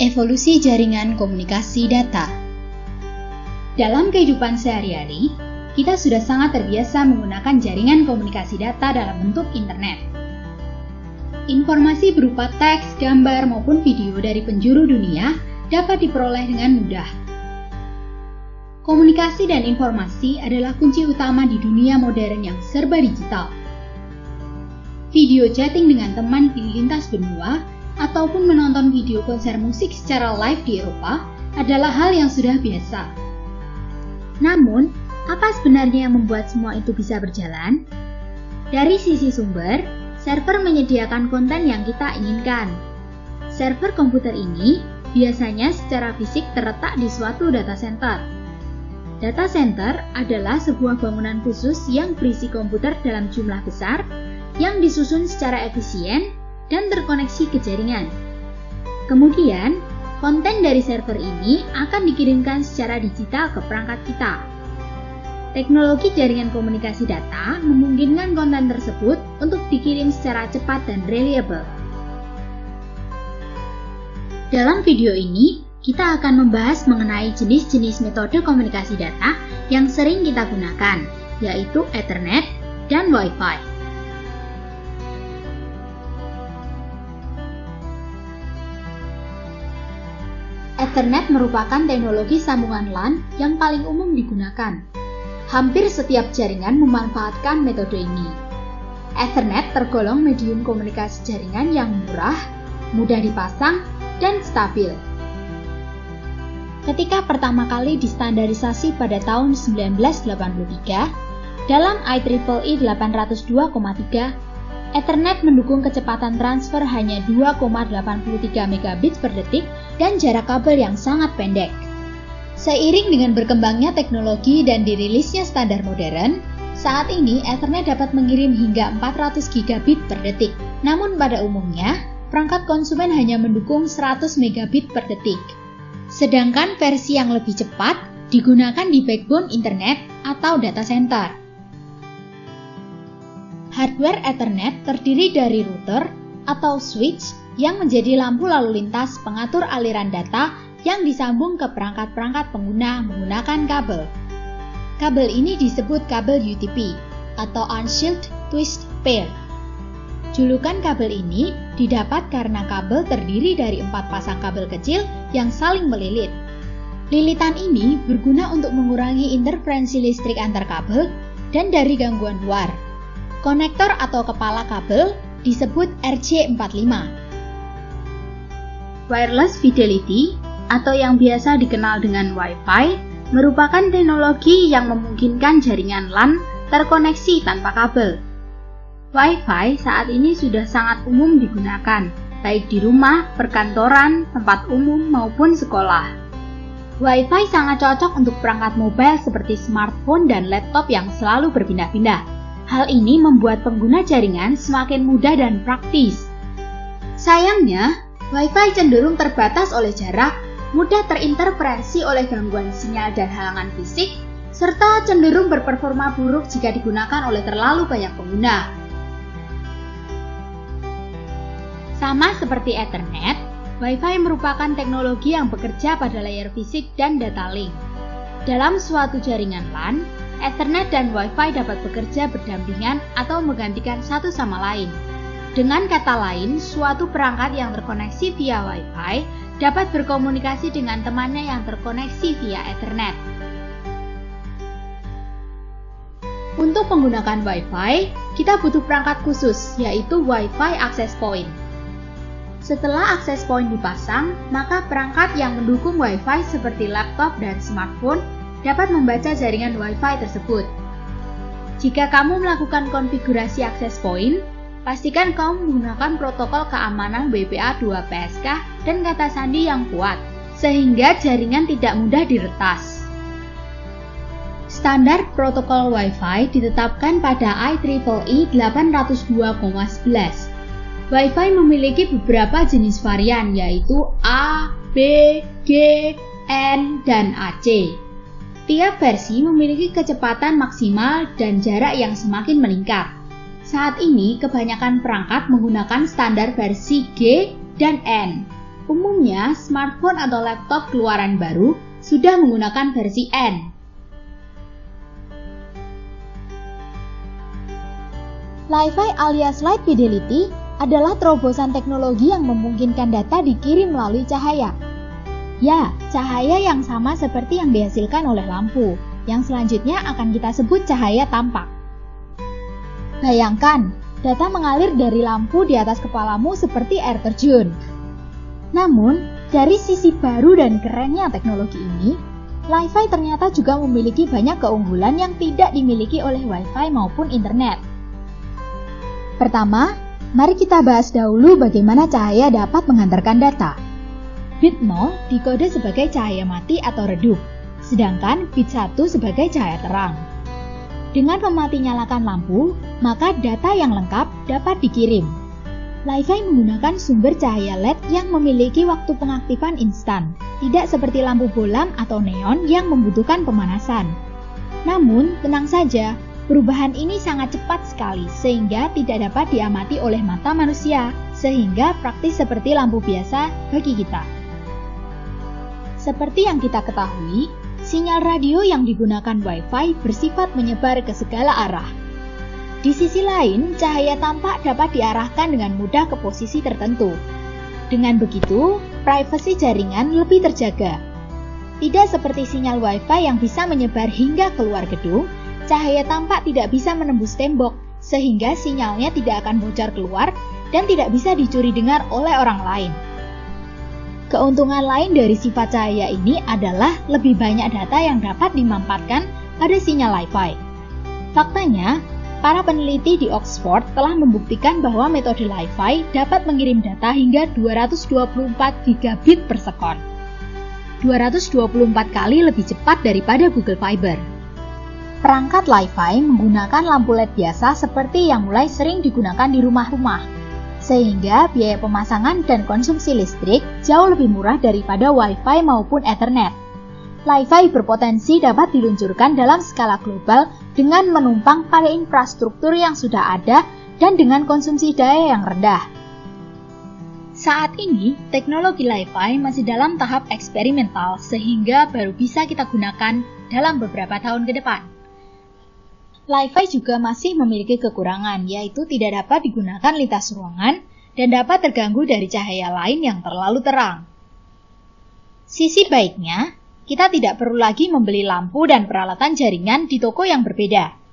Evolusi jaringan komunikasi data. Dalam kehidupan sehari-hari, kita sudah sangat terbiasa menggunakan jaringan komunikasi data dalam bentuk internet. Informasi berupa teks, gambar, maupun video dari penjuru dunia dapat diperoleh dengan mudah. Komunikasi dan informasi adalah kunci utama di dunia modern yang serba digital. Video chatting dengan teman di lintas benua ataupun menonton video konser musik secara live di Eropa adalah hal yang sudah biasa. Namun, apa sebenarnya yang membuat semua itu bisa berjalan? Dari sisi sumber, server menyediakan konten yang kita inginkan. Server komputer ini biasanya secara fisik terletak di suatu data center. Data center adalah sebuah bangunan khusus yang berisi komputer dalam jumlah besar yang disusun secara efisien dan terkoneksi ke jaringan. Kemudian, konten dari server ini akan dikirimkan secara digital ke perangkat kita. Teknologi jaringan komunikasi data memungkinkan konten tersebut untuk dikirim secara cepat dan reliable. Dalam video ini, kita akan membahas mengenai jenis-jenis metode komunikasi data yang sering kita gunakan, yaitu Ethernet dan Wi-Fi. Ethernet merupakan teknologi sambungan LAN yang paling umum digunakan. Hampir setiap jaringan memanfaatkan metode ini. Ethernet tergolong medium komunikasi jaringan yang murah, mudah dipasang, dan stabil. Ketika pertama kali distandarisasi pada tahun 1983, dalam IEEE 802,3, Ethernet mendukung kecepatan transfer hanya 2,83 megabit per detik dan jarak kabel yang sangat pendek. Seiring dengan berkembangnya teknologi dan dirilisnya standar modern, saat ini Ethernet dapat mengirim hingga 400 gigabit per detik. Namun pada umumnya, perangkat konsumen hanya mendukung 100 megabit per detik. Sedangkan versi yang lebih cepat digunakan di backbone internet atau data center. Hardware Ethernet terdiri dari router atau switch yang menjadi lampu lalu lintas pengatur aliran data yang disambung ke perangkat-perangkat pengguna menggunakan kabel. Kabel ini disebut kabel UTP atau Unshielded Twist Pair. Julukan kabel ini didapat karena kabel terdiri dari 4 pasang kabel kecil yang saling melilit. Lilitan ini berguna untuk mengurangi interferensi listrik antar kabel dan dari gangguan luar. Konektor atau kepala kabel disebut RJ45. Wireless Fidelity atau yang biasa dikenal dengan Wi-Fi merupakan teknologi yang memungkinkan jaringan LAN terkoneksi tanpa kabel. Wi-Fi saat ini sudah sangat umum digunakan, baik di rumah, perkantoran, tempat umum maupun sekolah. Wi-Fi sangat cocok untuk perangkat mobile seperti smartphone dan laptop yang selalu berpindah-pindah. Hal ini membuat pengguna jaringan semakin mudah dan praktis. Sayangnya, Wi-Fi cenderung terbatas oleh jarak, mudah terinterferensi oleh gangguan sinyal dan halangan fisik, serta cenderung berperforma buruk jika digunakan oleh terlalu banyak pengguna. Sama seperti Ethernet, Wi-Fi merupakan teknologi yang bekerja pada layer fisik dan data link. Dalam suatu jaringan LAN, Ethernet dan Wi-Fi dapat bekerja berdampingan atau menggantikan satu sama lain. Dengan kata lain, suatu perangkat yang terkoneksi via Wi-Fi dapat berkomunikasi dengan temannya yang terkoneksi via Ethernet. Untuk menggunakan Wi-Fi, kita butuh perangkat khusus, yaitu Wi-Fi Access Point. Setelah access point dipasang, maka perangkat yang mendukung Wi-Fi seperti laptop dan smartphone dapat membaca jaringan Wi-Fi tersebut. Jika kamu melakukan konfigurasi access point, pastikan kamu menggunakan protokol keamanan WPA2 PSK dan kata sandi yang kuat, sehingga jaringan tidak mudah diretas. Standar protokol Wi-Fi ditetapkan pada IEEE 802,11. Wi-Fi memiliki beberapa jenis varian, yaitu A, B, G, N, dan AC. Tiap versi memiliki kecepatan maksimal dan jarak yang semakin meningkat. Saat ini, kebanyakan perangkat menggunakan standar versi G dan N. Umumnya, smartphone atau laptop keluaran baru sudah menggunakan versi N. Li-Fi alias Light Fidelity adalah terobosan teknologi yang memungkinkan data dikirim melalui cahaya. Ya, cahaya yang sama seperti yang dihasilkan oleh lampu, yang selanjutnya akan kita sebut cahaya tampak. Bayangkan, data mengalir dari lampu di atas kepalamu seperti air terjun. Namun, dari sisi baru dan kerennya teknologi ini, Li-Fi ternyata juga memiliki banyak keunggulan yang tidak dimiliki oleh Wi-Fi maupun internet. Pertama, mari kita bahas dahulu bagaimana cahaya dapat mengantarkan data. Bit 0 dikode sebagai cahaya mati atau redup, sedangkan bit 1 sebagai cahaya terang. Dengan memati nyalakan lampu, maka data yang lengkap dapat dikirim. Li-Fi menggunakan sumber cahaya LED yang memiliki waktu pengaktifan instan, tidak seperti lampu bolam atau neon yang membutuhkan pemanasan. Namun, tenang saja, perubahan ini sangat cepat sekali sehingga tidak dapat diamati oleh mata manusia, sehingga praktis seperti lampu biasa bagi kita. Seperti yang kita ketahui, sinyal radio yang digunakan Wi-Fi bersifat menyebar ke segala arah. Di sisi lain, cahaya tampak dapat diarahkan dengan mudah ke posisi tertentu. Dengan begitu, privasi jaringan lebih terjaga. Tidak seperti sinyal Wi-Fi yang bisa menyebar hingga keluar gedung, cahaya tampak tidak bisa menembus tembok, sehingga sinyalnya tidak akan bocor keluar dan tidak bisa dicuri dengar oleh orang lain. Keuntungan lain dari sifat cahaya ini adalah lebih banyak data yang dapat dimanfaatkan pada sinyal Li-Fi. Faktanya, para peneliti di Oxford telah membuktikan bahwa metode Li-Fi dapat mengirim data hingga 224 gigabit per sekon. 224 kali lebih cepat daripada Google Fiber. Perangkat Li-Fi menggunakan lampu LED biasa seperti yang mulai sering digunakan di rumah-rumah, sehingga biaya pemasangan dan konsumsi listrik jauh lebih murah daripada Wi-Fi maupun Ethernet. Li-Fi berpotensi dapat diluncurkan dalam skala global dengan menumpang pada infrastruktur yang sudah ada dan dengan konsumsi daya yang rendah. Saat ini, teknologi Li-Fi masih dalam tahap eksperimental sehingga baru bisa kita gunakan dalam beberapa tahun ke depan. Li-Fi juga masih memiliki kekurangan, yaitu tidak dapat digunakan lintas ruangan dan dapat terganggu dari cahaya lain yang terlalu terang. Sisi baiknya, kita tidak perlu lagi membeli lampu dan peralatan jaringan di toko yang berbeda.